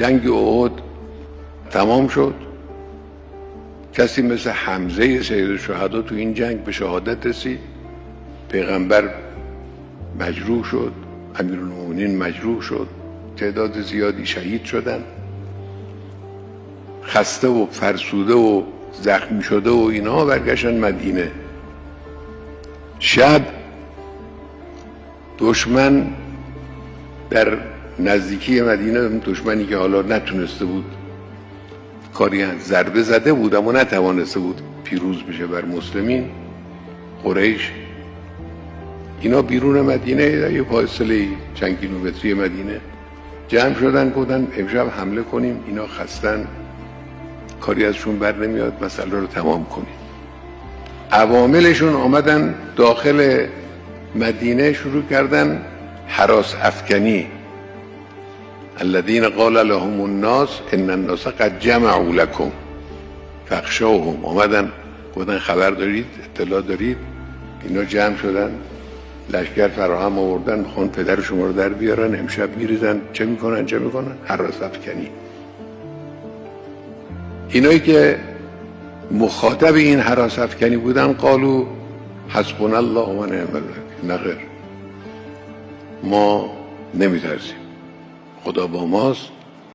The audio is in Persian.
جنگ احد تمام شد، کسی مثل حمزه سید الشهدا تو این جنگ به شهادت رسید، پیغمبر مجروح شد، امیرالمومنین مجروح شد، تعداد زیادی شهید شدن، خسته و فرسوده و زخمی شده و اینا برگشتن مدینه. شب دشمن در نزدیکی مدینه، دشمنی که حالا نتونسته بود کاری ضربه زده بود اما نتوانسته بود پیروز بشه بر مسلمین، قریش اینا بیرون مدینه یه فاصله چند کیلومتری مدینه جمع شدن، گفتن امشب حمله کنیم، اینا خستن، کاری ازشون بر نمیاد، مسئله رو تمام کنیم. عواملشون آمدن داخل مدینه، شروع کردن هراس افکنی. الذین قال لهم الناس ان الناس قد جمعوا لكم فاخشوهم. آمدن گفتن خبر دارید، اطلاع دارید، اینا جمع شدن، لشکر فراهم آوردن، میخوان پدر شما رو در بیارن، امشب میریزن. چه میکنن؟ هراس افکنی. اینایی که مخاطب این هراس افکنی بودن قالو حسبنا الله و نعم الوکیل. نه خیر، ما نمیترسیم، خدا با ماست،